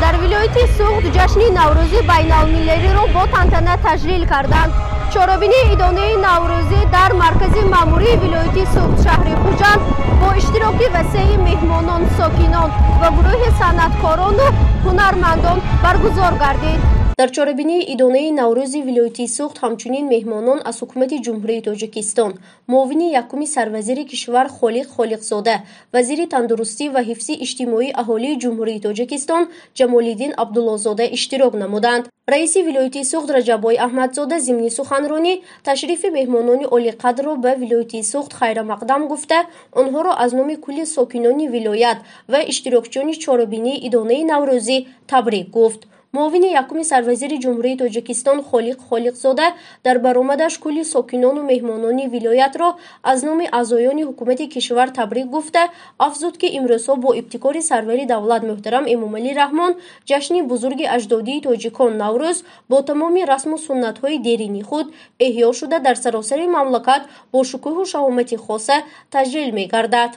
дар вилояти Суғд ҷашни Наврӯзи байналмилалиро бо тантана таҷлил карданд. Чорабини идонаи Наврӯзӣ дар маркази маъмурии вилояти Суғд шаҳри Хуҷанд бо иштироки васеи меҳмонон, сокинон ва гурӯҳи санъаткорону ҳунармандон баргузор гардид. Дар чорабинии идонаи Наврӯзи вилояти Суғд ҳамчунин меҳмонон аз ҳукумати ҷумҳурии Тоҷикистон, муовини якуми сарвазири кишвар Холиқ Холиқзода, вазири тандурустӣ ва ҳифзи иҷтимоии аҳолии ҷумҳурии Тоҷикистон Ҷамолиддин Абдуллозода иштирок намуданд. Раиси вилояти Суғд Раҷабой Аҳмадзода зимни суханронӣ ташрифи меҳмонони олиқадрро ба вилояти Суғд хайрамақдам гуфта, онҳоро аз номи кулли сокинони вилоят ва иштирокчиёни чорабинии идонаи Наврӯзӣ табрик гуфт. муовини якуми сарвазири ҷумҳурии Тоҷикистон Холиқ Холиқзода дар баромадаш кулли сокинону меҳмонони вилоятро аз номи аъзоёни ҳукумати кишвар табрик гуфта, афзуд ки имрӯзҳо бо ибтикори сарвари давлат муҳтарам Эмомалӣ Раҳмон ҷашни бузурги аҷдодии тоҷикон Наврӯз бо тамоми расму суннатҳои дерини худ эҳьё шуда дар саросари мамлакат бо шукӯҳу шаҳомати хоса таҷлил мегардад.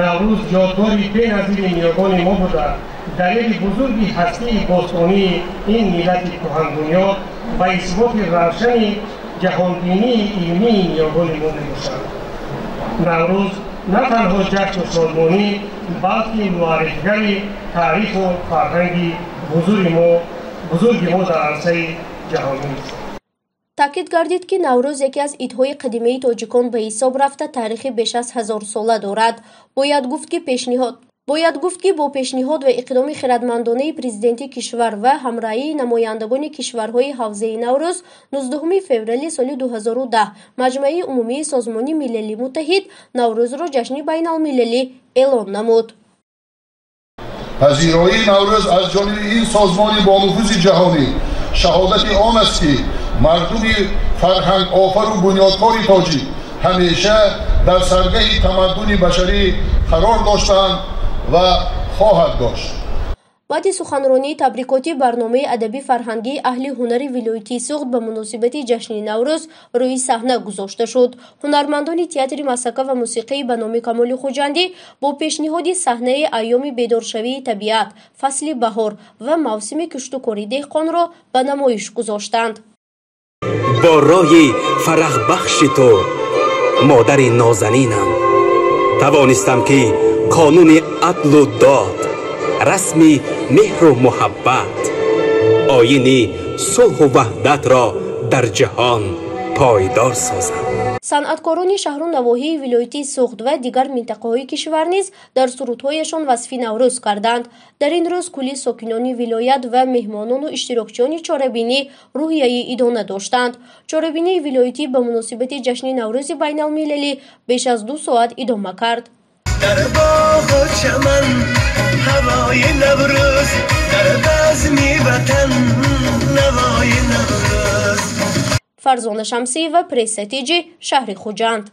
Наврӯз ҷодгори беназири миёгони мо буда, далели бузурги ҳастии бостонии ин миллати кӯҳандунё ва исботи равшани ҷаҳонбинии илмии миёгони мо мебошад. Наврӯз на танҳо ҷашну шодмонӣ, балки муаррифгари таъриху фарҳанги бузурги мо дар арсаи ҷаҳонист. таъкид гардид ки Наврӯз яке аз идҳои қадимаи тоҷикон ба ҳисоб рафта таърихи беш аз 1000 сола дорад. Бояд гуфт ки бо пешниҳод ва иқдоми хирадмандонаи президенти кишвар ва ҳамраҳии намояндагони кишварҳои ҳавзаи Наврӯз 19 феврали соли 2010 Маҷмаи умумии Созмони Милали Муттаҳид Наврӯзро ҷашни байналмилалӣ эълон намуд. пазироии Наврӯз аз ҷониби ин созмони бонуфузи ҷаҳонӣ шаҳодати он аст ки мардуми фарҳангофару бунёдкори тоҷик ҳамеша дар саргаҳи тамаддуни башарӣ қарор доштанд ва хоҳад дошт. баъди суханронии табрикоти барномаи адаби фарҳангии аҳли ҳунари вилояти Суғд ба муносибати ҷашни Наврӯз рӯи саҳна гузошта шуд. ҳунармандони театри масака ва мусиқии ба номи Камоли Хуҷандӣ бо пешниҳоди саҳнаи айёми бедоршавии табиат, фасли баҳор ва мавсими куштукори деҳқонро ба намоиш гузоштанд. бо роҳи фарахбахши ту модари нозанинам тавонистам ки қонуни адлу дод, расми меҳру муҳаббат, оини сулҳу ваҳдатро дар ҷаҳон пойдор созам. санъаткорони шаҳру навоҳии вилояти Суғд ва дигар минтақаҳои кишвар низ дар сурудҳояшон васфи Наврӯз карданд. дар ин рӯз кулли сокинони вилоят ва меҳмонону иштирокчиёни чорабинӣ рӯҳияи идона доштанд. чорабинии вилоятӣ ба муносибати ҷашни Наврӯзи байналмилалӣ беш аз 2 соат идома кард. در باغ و چمن هوای نوروز در بزم وطن نوای نوروز. فرزانه شمسیeva, پرس ساتیجی، شهر خوجند.